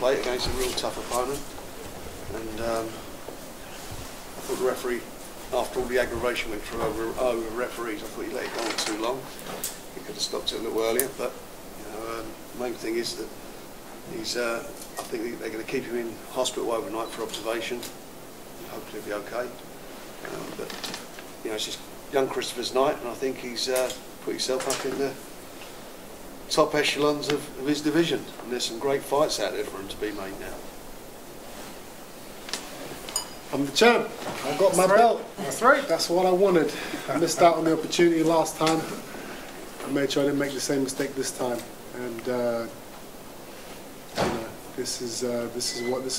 plate against a real tough opponent, and I thought the referee, after all the aggravation went through over referees, I thought he let it go on too long. He could have stopped it a little earlier, but the main thing is that he's. I think they're going to keep him in hospital overnight for observation. Hopefully he'll be okay. But it's just young Christopher's night, and I think he's put himself up in the top echelons of his division. And there's some great fights out there for him to be made now. I'm the champ. I got my belt. That's right. That's what I wanted. I missed out on the opportunity last time. I made sure I didn't make the same mistake this time. And this is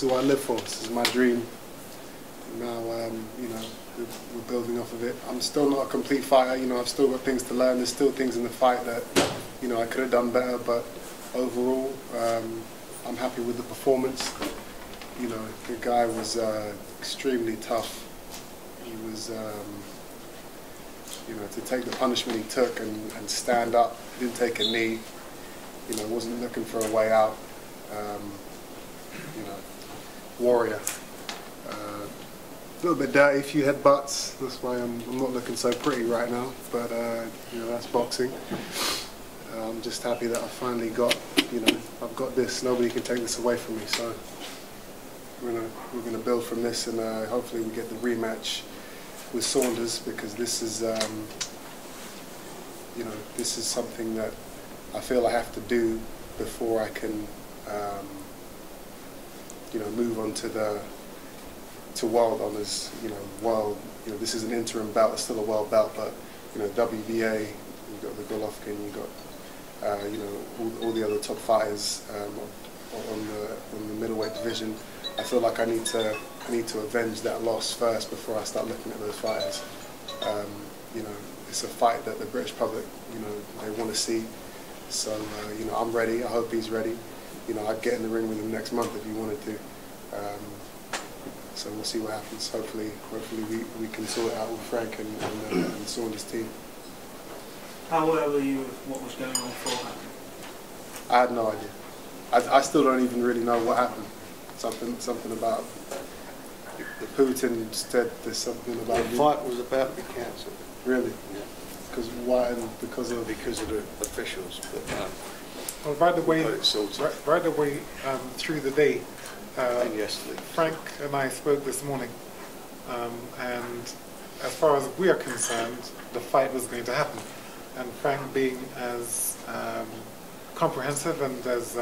what I live for. This is my dream. Now we're building off of it. I'm still not a complete fighter. I've still got things to learn. There's still things in the fight that I could have done better. But overall, I'm happy with the performance. The guy was extremely tough. He was, to take the punishment he took and stand up, didn't take a knee, wasn't looking for a way out. Warrior. A little bit dirty, a few headbutts. That's why I'm not looking so pretty right now. But that's boxing. I'm just happy that I finally got, I've got this. Nobody can take this away from me. So we're gonna build from this, and hopefully we get the rematch with Saunders, because this is this is something that I feel I have to do before I can move on to world honors. This is an interim belt. It's still a world belt, but WBA, you've got the Golovkin, you've got all the other top fighters on the middleweight division. I feel like I need to avenge that loss first before I start looking at those fighters. It's a fight that the British public, they want to see. So I'm ready. I hope he's ready. I'd get in the ring with him next month if he wanted to. So we'll see what happens. Hopefully we can sort it out with Frank and Saunders' team. How aware were you of what was going on beforehand? I had no idea. I still don't even really know what happened. Something about the Putin said there's something about the fight was about to be cancelled. Really? Yeah. Because why? Because of the officials. But, well, right away through the day, and yesterday, Frank and I spoke this morning, and as far as we are concerned, the fight was going to happen. And Frank, being as comprehensive and as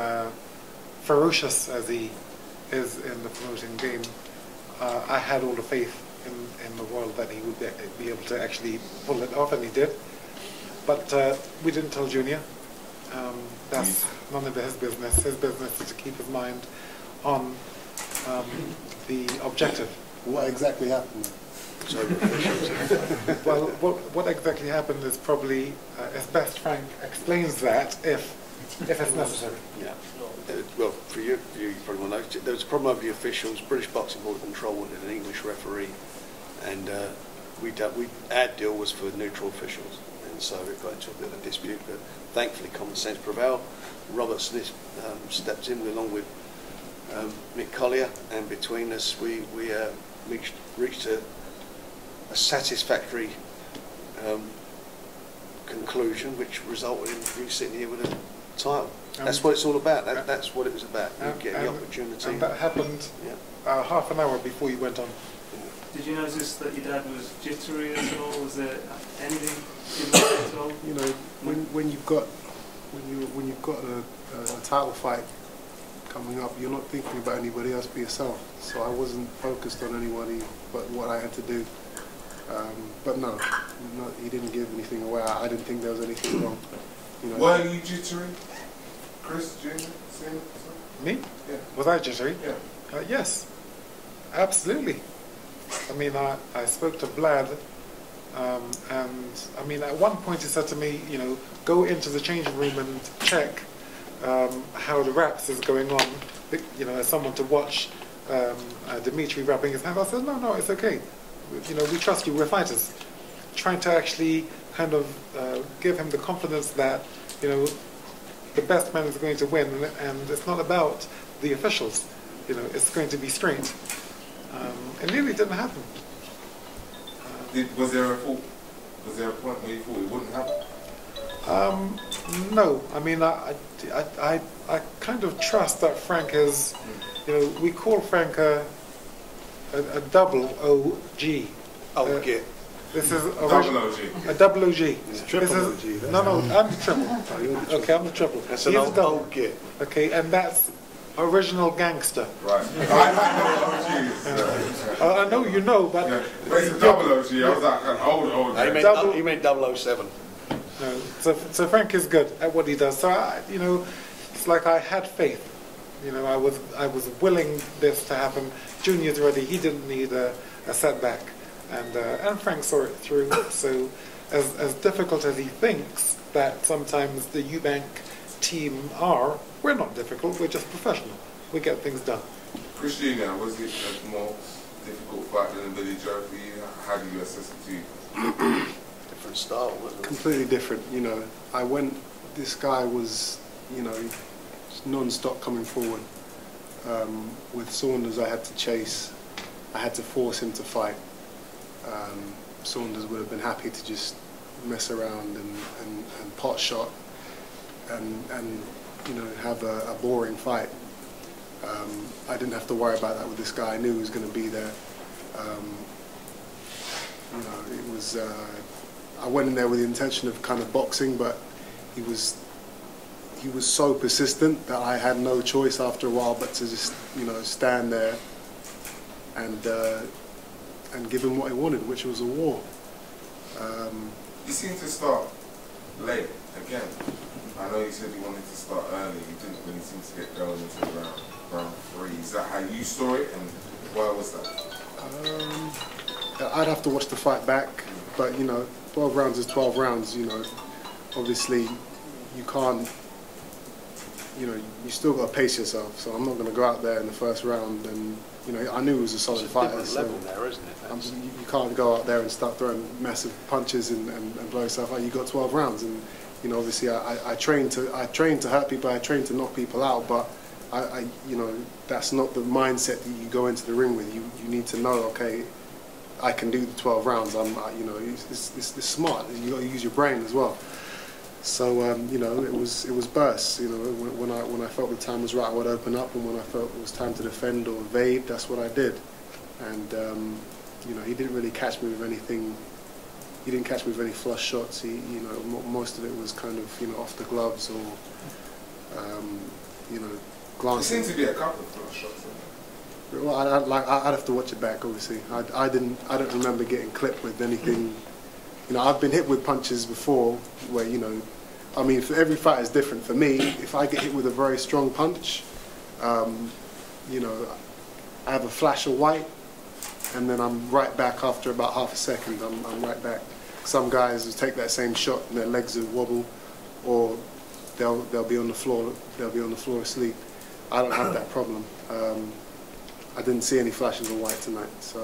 ferocious as he is in the promoting game, I had all the faith in the world that he would be able to actually pull it off, and he did. But we didn't tell Junior. That's none of his business. His business is to keep his mind on the objective. What exactly happened? Well, what exactly happened is probably, it's best Frank explains that if it's necessary. Yeah. Well, for you probably will know, there was a problem over the officials. British Boxing Board of Control wanted an English referee, and our deal was for neutral officials, and so it got into a bit of a dispute. But thankfully, common sense prevailed. Robert Smith stepped in along with Mick Collier, and between us, we reached a satisfactory conclusion, which resulted in me sitting here with a title. That's what it's all about. That's what it was about. Getting the opportunity. And that happened half an hour before you went on. Did you notice that your dad was jittery at all? Was there anything in there at all? When you've got a title fight coming up, you're not thinking about anybody else but yourself. So I wasn't focused on anybody but what I had to do. But no, he didn't give anything away. I didn't think there was anything wrong. Were you jittery, Chris Jr.? Me? Yeah. Was I jittery? Yeah. Yes, absolutely. I mean, I spoke to Vlad, and I mean, at one point he said to me, go into the changing room and check how the wraps is going on. As someone to watch Dmitry wrapping his hands. I said, no, it's okay. We trust you. We're fighters. Trying to actually kind of give him the confidence that the best man is going to win, and it's not about the officials. You know, it's going to be straight. It nearly didn't happen. Was there a fault? Was there a point where you thought it wouldn't happen? No, I mean, I kind of trust that Frank is, you know, we call Frank a double OG. Oh, git. This is Double OG. a double OG. It's a triple This is- OG. No, I'm the triple. Okay, I'm the triple. That's He's an a old, double. old git. Okay, and that's original gangster. Right. I know you know, but Yeah. But it's a double OG. I was like an old He meant, Double- he meant 007. no. So Frank is good at what he does. So you know, it's like I had faith. You know, I was willing this to happen. Junior's ready. He didn't need a setback, and Frank saw it through. So as difficult as he thinks that sometimes the Eubank team are, we're not difficult. We're just professional. We get things done. Chris Jr, was it a more difficult fight than Billy Joe for you? How do you assess the two? Different style, wasn't it? Completely different, you know. This guy was, you know, non-stop coming forward. With Saunders, I had to chase. I had to force him to fight. Saunders would have been happy to just mess around and pot shot and you know, have a boring fight. I didn't have to worry about that with this guy. I knew he was going to be there. You know, it was. I went in there with the intention of kind of boxing, but he was so persistent that I had no choice after a while but to just, you know, stand there and give him what he wanted, which was a war. You seem to start late again. I know you said you wanted to start early. You didn't really seem to get going until round 3. Is that how you saw it, and why was that? I'd have to watch the fight back, but you know, 12 rounds is 12 rounds. You know, obviously you can't. You know, you still got to pace yourself. So I'm not going to go out there in the first round and, you know, I knew he was a solid fighter. It's a different level there, isn't it? You can't go out there and start throwing massive punches and blow yourself out. You got 12 rounds, and you know, obviously I train to hurt people. I train to knock people out, but you know, that's not the mindset that you go into the ring with. You need to know, okay, I can do the 12 rounds. You know, it's smart. You got to use your brain as well. So you know, it was bursts. You know, when I felt the time was right, I would open up, and when I felt it was time to defend or evade, that's what I did. And you know, he didn't really catch me with anything. He didn't catch me with any flush shots. You know, most of it was kind of, you know, off the gloves or you know, There glancing. seemed to be a couple of flush shots. Well, I'd have to watch it back. Obviously, I don't remember getting clipped with anything. You know, I've been hit with punches before where, you know, I mean, for every fight is different. For me, if I get hit with a very strong punch, you know, I have a flash of white, and then I'm right back after about half a second. I'm right back. Some guys will take that same shot and their legs will wobble, or they'll be on the floor. They'll be on the floor asleep. I don't have that problem. I didn't see any flashes of white tonight, so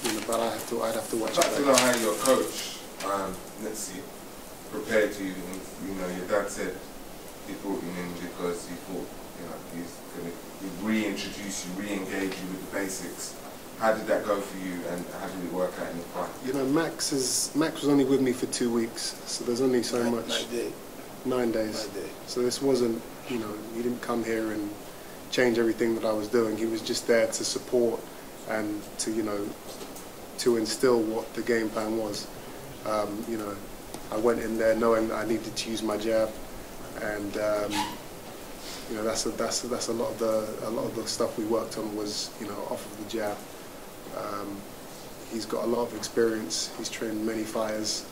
you know, but I'd have to watch I'd like to it know back. how your coach, let's see, prepared you. You know, your dad said he brought you in because he thought, you know, he's going to reintroduce you, re-engage you with the basics. How did that go for you, and how did it work out in the fight? You know, Max was only with me for 2 weeks, so there's only so much. 9 days. So this wasn't, you know, he didn't come here and change everything that I was doing. He was just there to support and to, you know, to instill what the game plan was. You know, I went in there knowing that I needed to use my jab, and you know, that's a lot of the stuff we worked on was, you know, off of the jab. He's got a lot of experience. He's trained many fighters,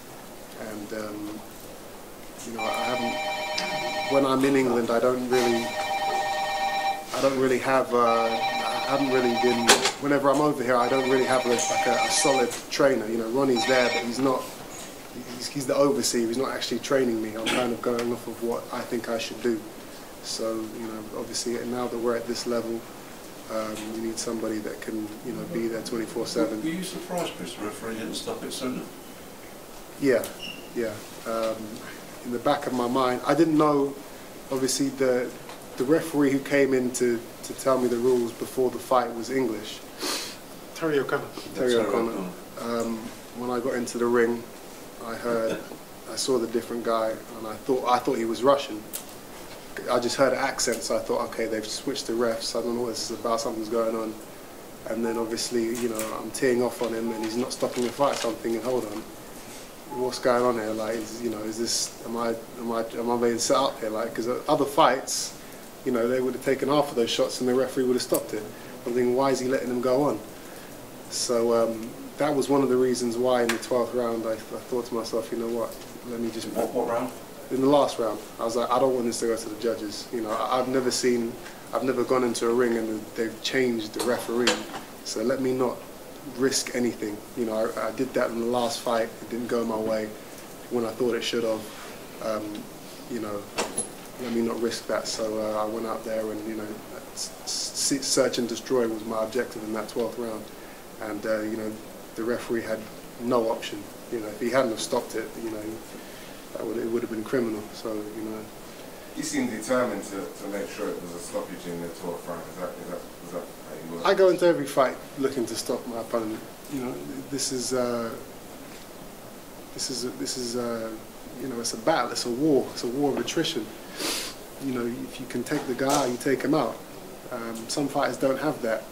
and you know, when I'm in England, I don't really have. I haven't really been. Whenever I'm over here, I don't really have like a solid trainer. You know, Ronnie's there, but he's not. He's the overseer. He's not actually training me. I'm kind of going off of what I think I should do. So, you know, obviously now that we're at this level, you need somebody that can, you know, be there 24/7. Were you surprised, Chris, the referee didn't stop it sooner? Yeah. In the back of my mind, I didn't know. Obviously, the the referee who came in to tell me the rules before the fight was English. Terry O'Connor. Terry O'Connor. When I got into the ring, I saw the different guy, and I thought he was Russian. I just heard accent, so I thought, okay, they've switched the refs. I don't know what this is about. Something's going on. And then obviously, you know, I'm teeing off on him, and he's not stopping the fight. So I'm thinking, hold on, what's going on here? Like, you know, is this? Am I being set up here? Like, because other fights, you know, they would have taken half of those shots, and the referee would have stopped it. I'm thinking, why is he letting them go on? So that was one of the reasons why in the 12th round I thought to myself, you know what, let me just... What round? In the last round, I was like, I don't want this to go to the judges. You know, I've never gone into a ring and they've changed the referee, so let me not risk anything. You know, I did that in the last fight. It didn't go my way when I thought it should have. You know, let me not risk that. So I went out there and, you know, search and destroy was my objective in that 12th round. And, you know, the referee had no option. You know, if he hadn't have stopped it, you know, it would have been criminal. So, you know. You seem determined to make sure it was a stoppage in the 12th round. Is that how you were? I go into every fight looking to stop my opponent. You know, this is you know, it's a battle. It's a war. It's a war of attrition. You know, if you can take the guy, you take him out. Some fighters don't have that.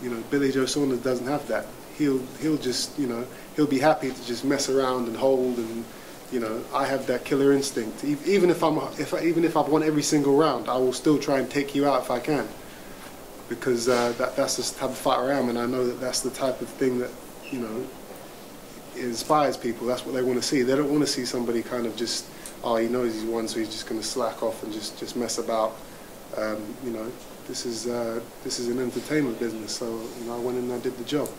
You know, Billy Joe Saunders doesn't have that. He'll just, you know, he'll be happy to just mess around and hold, and, you know, I have that killer instinct. Even if I've won every single round, I will still try and take you out if I can, because that's the type of fighter I am, and I know that that's the type of thing that, you know, inspires people. That's what they want to see. They don't want to see somebody kind of just, oh, he knows he's won, so he's just going to slack off and just mess about. You know, this is an entertainment business, so, you know, I went in and I did the job.